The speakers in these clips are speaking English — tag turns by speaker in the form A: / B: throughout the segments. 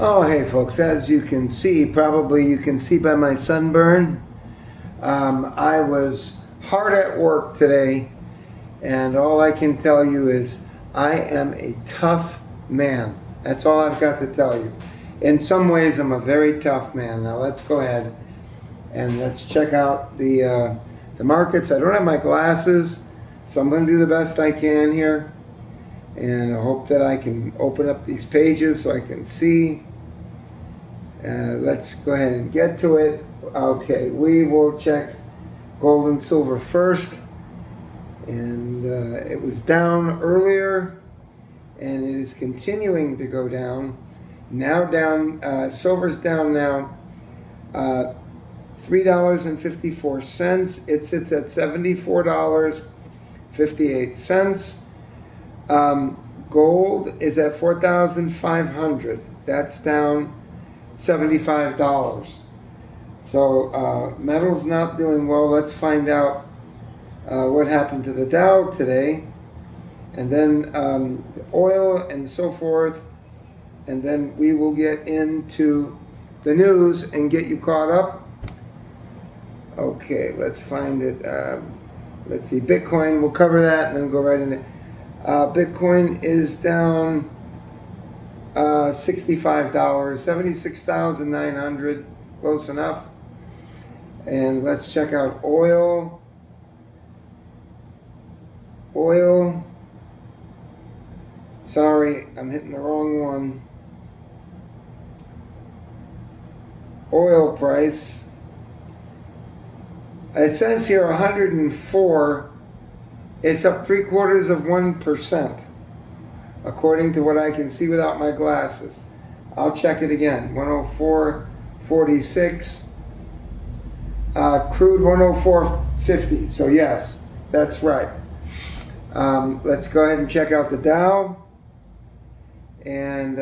A: Oh, hey folks, as you can see, probably you can see by my sunburn, I was hard at work today, and all I can tell you is I am a tough man. That's all I've got to tell you. In some ways, I'm a very tough man. Now let's go ahead and let's check out the markets. I don't have my glasses, so I'm going to do the best I can here, and I hope that I can open up these pages so I can see. Let's go ahead and get to it. Okay, we will check gold and silver first. And it was down earlier, and it is continuing to go down. Now down, silver's down now, $3.54. It sits at $74.58. Gold is at 4,500. That's down $75. So metal's not doing well. Let's find out what happened to the Dow today, and then oil and so forth, and then we will get into the news and get you caught up. Okay, let's find it. Let's see, Bitcoin, we'll cover that and then go right in it. Bitcoin is down $65, 76,900, close enough. And let's check out oil. Sorry, I'm hitting the wrong one. Oil price. It says here 104. It's up 0.75%. According to what I can see without my glasses. I'll check it again. 104.46. Crude 104.50. So yes, that's right. Let's go ahead and check out the Dow. And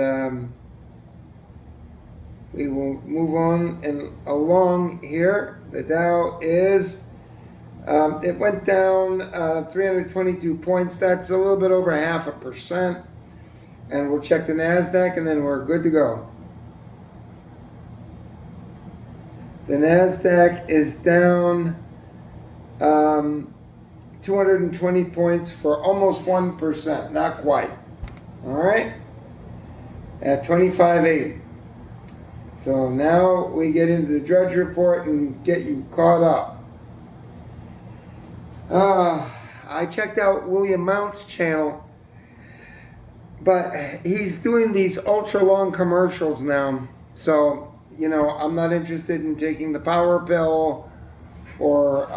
A: we will move on and along here. The Dow is, it went down 322 points. That's a little bit over 0.5%. And we'll check the NASDAQ and then we're good to go. The NASDAQ is down 220 points for almost 1%. Not quite. All right? At 25.80. So now we get into the Drudge Report and get you caught up. I checked out William Mount's channel, but he's doing these ultra long commercials now. So, you know, I'm not interested in taking the power pill or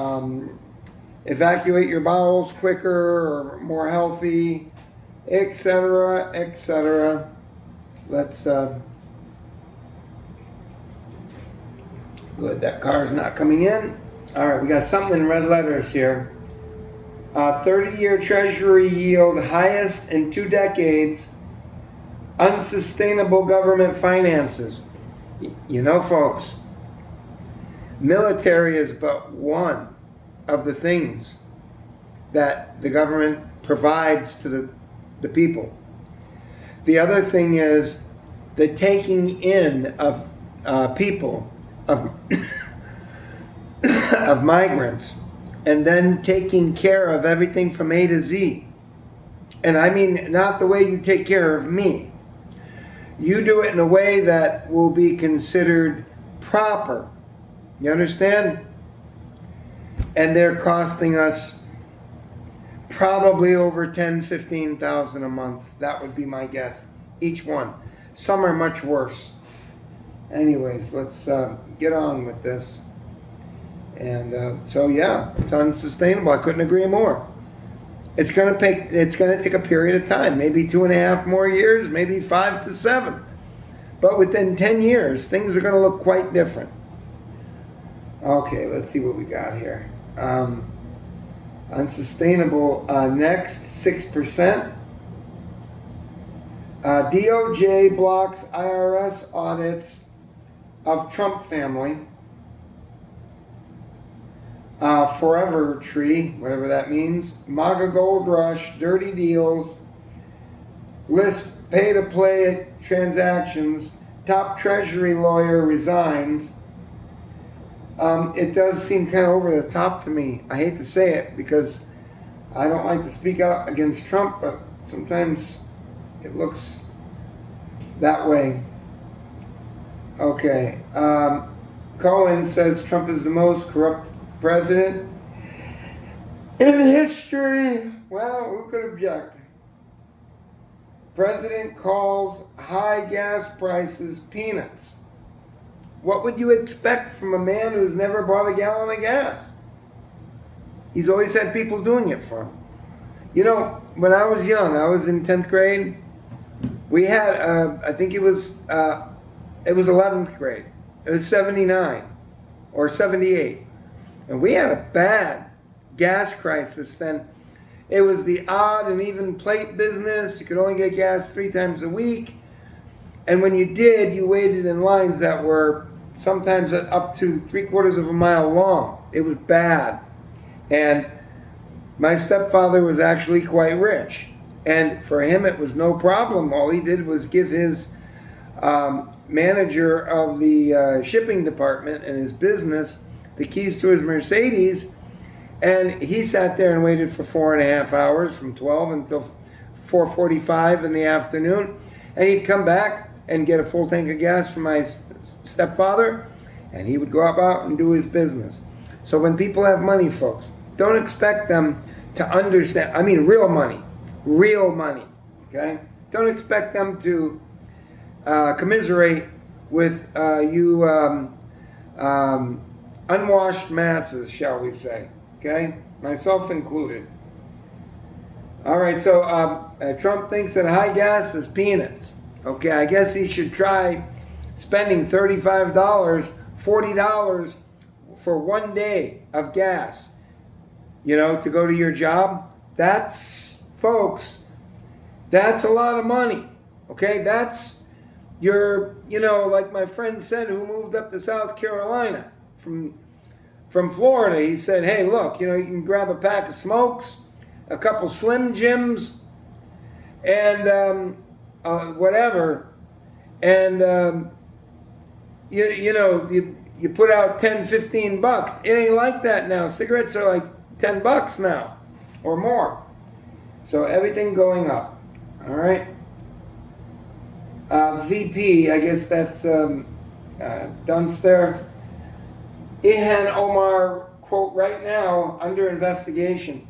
A: evacuate your bowels quicker or more healthy, etc., etc. Let's good, that car is not coming in. All right, we got something in red letters here. 30-year Treasury yield highest in 2 decades. Unsustainable government finances. You know, folks, military is but one of the things that the government provides to the people. The other thing is the taking in of people, of of migrants, and then taking care of everything from A to Z. And I mean, not the way you take care of me. You do it in a way that will be considered proper. You understand? And they're costing us probably over $10,000-15,000 a month. That would be my guess. Each one. Some are much worse. Anyways, let's get on with this. And so yeah, it's unsustainable. I couldn't agree more. It's gonna take a period of time, maybe 2.5 more years, maybe 5 to 7. But within 10 years, things are gonna look quite different. Okay, let's see what we got here. Unsustainable next, 6%. DOJ blocks IRS audits of Trump family. Forever Tree, whatever that means. MAGA Gold Rush, dirty deals, list pay-to-play transactions top Treasury lawyer resigns, it does seem kind of over the top to me. I hate to say it because I don't like to speak out against Trump, but sometimes it looks that way. Okay. Cohen says Trump is the most corrupt president in history. Well, who could object? President calls high gas prices peanuts. What would you expect from a man who's never bought a gallon of gas? He's always had people doing it for him. You know, when I was young, I was in 10th grade. We had, I think it was 11th grade. It was 79 or 78. And we had a bad gas crisis then. It was the odd and even plate business. You could only get gas 3 times a week. And when you did, you waited in lines that were sometimes up to 3/4 of a mile long. It was bad. And my stepfather was actually quite rich. And for him, it was no problem. All he did was give his manager of the shipping department and his business the keys to his Mercedes. And he sat there and waited for 4.5 hours from 12 until 4:45 in the afternoon. And he'd come back and get a full tank of gas from my stepfather, and he would go out and do his business. So when people have money, folks, don't expect them to understand. I mean, real money, okay? Don't expect them to commiserate with you unwashed masses, shall we say. Okay, myself included. All right, so Trump thinks that high gas is peanuts. Okay, I guess he should try spending $35, $40 for 1 day of gas, you know, to go to your job. That's, folks, that's a lot of money. Okay, that's your, you know, like my friend said who moved up to South Carolina from Florida. He said, hey, look, you know, you can grab a pack of smokes, a couple Slim Jims, and whatever, and you put out 10, 15 bucks. It ain't like that now. Cigarettes are like 10 bucks now or more. So everything going up. All right. VP, I guess that's Dunster. Ilhan Omar, quote, right now, under investigation.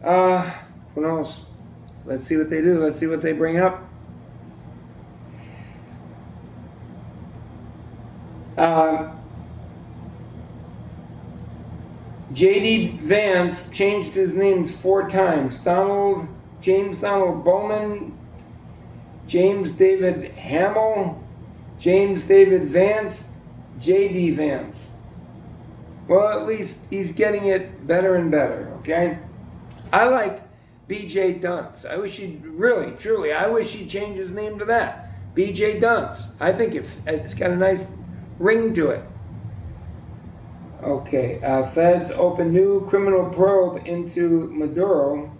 A: Who knows? Let's see what they do. Let's see what they bring up. J.D. Vance changed his names 4 times. James Donald Bowman, James David Hamill, James David Vance, J.D. Vance. Well, at least he's getting it better and better, okay? I like B.J. Dunce. I wish he'd I wish he'd change his name to that. B.J. Dunce. I think it's got a nice ring to it. Okay, feds open new criminal probe into Maduro.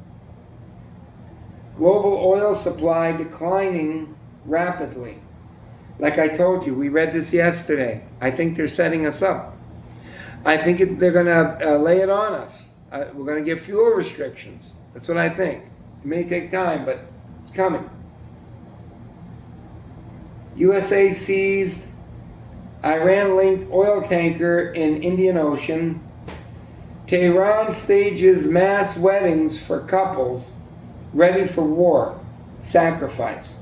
A: Global oil supply declining rapidly. Like I told you, we read this yesterday. I think they're setting us up. I think they're going to lay it on us. We're going to get fuel restrictions. That's what I think. It may take time, but it's coming. USA seized Iran-linked oil tanker in Indian Ocean. Tehran stages mass weddings for couples ready for war. Sacrifice.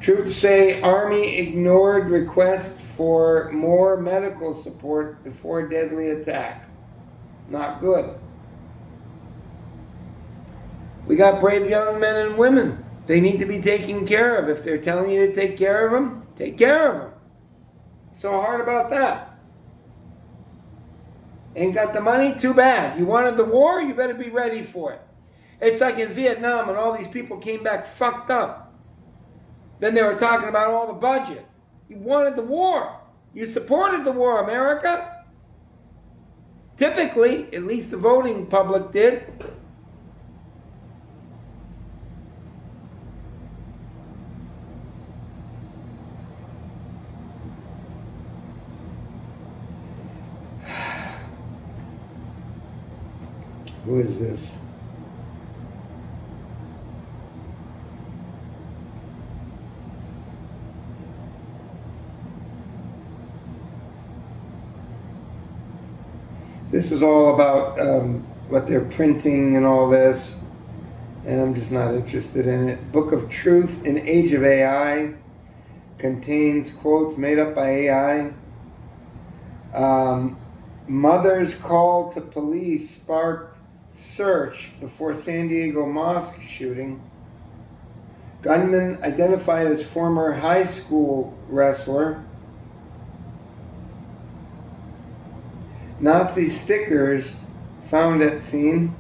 A: Troops say Army ignored request for more medical support before deadly attack. Not good. We got brave young men and women. They need to be taken care of. If they're telling you to take care of them, take care of them. So hard about that. Ain't got the money? Too bad. You wanted the war? You better be ready for it. It's like in Vietnam when all these people came back fucked up. Then they were talking about all the budget. You wanted the war. You supported the war, America. Typically, at least the voting public did. Who is this? This is all about what they're printing and all this, and I'm just not interested in it. Book of Truth in Age of AI contains quotes made up by AI. Mother's call to police sparked search before San Diego mosque shooting. Gunman identified as former high school wrestler. Nazi stickers found at scene.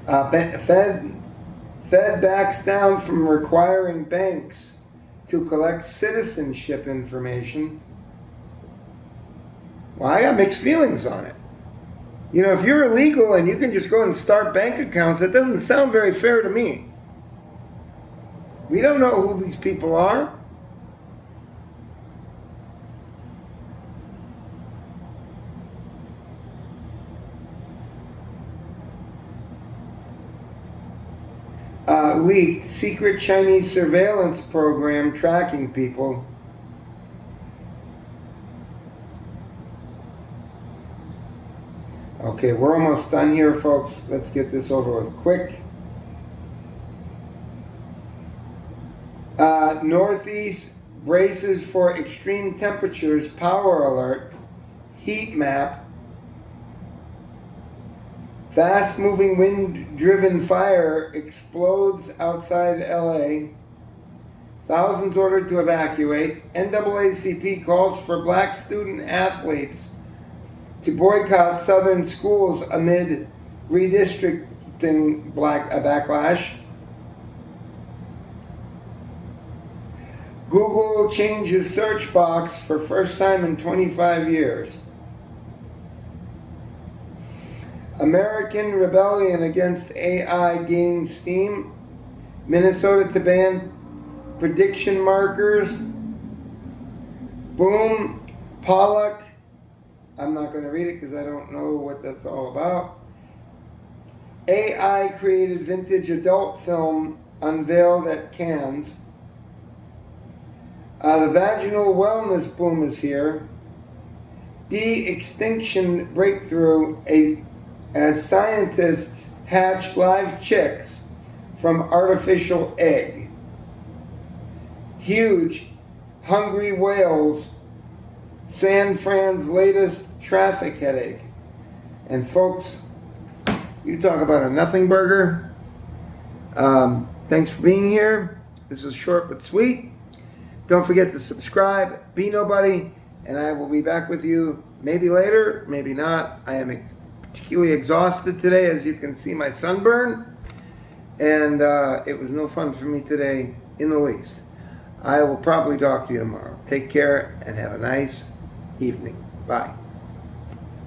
A: Fed backs down from requiring banks to collect citizenship information. Well, I got mixed feelings on it. You know, if you're illegal and you can just go and start bank accounts, that doesn't sound very fair to me. We don't know who these people are. Leaked secret Chinese surveillance program tracking people. Okay, we're almost done here, folks. Let's get this over with quick. Northeast braces for extreme temperatures, power alert, heat map. Fast-moving wind-driven fire explodes outside LA. Thousands ordered to evacuate. NAACP calls for black student athletes to boycott southern schools amid redistricting backlash. Google changes search box for first time in 25 years. American rebellion against AI gaining steam. Minnesota to ban prediction markers. Boom. Pollock. I'm not going to read it because I don't know what that's all about. AI created vintage adult film unveiled at Cannes. The vaginal wellness boom is here. De-extinction breakthrough as scientists hatch live chicks from artificial egg. Huge, hungry whales, San Fran's latest traffic headache. And folks, you talk about a nothing burger. Thanks for being here. This was short but sweet. Don't forget to subscribe, be nobody, and I will be back with you maybe later, maybe not. I am particularly exhausted today, as you can see my sunburn, and it was no fun for me today in the least. I will probably talk to you tomorrow. Take care and have a nice evening. Bye.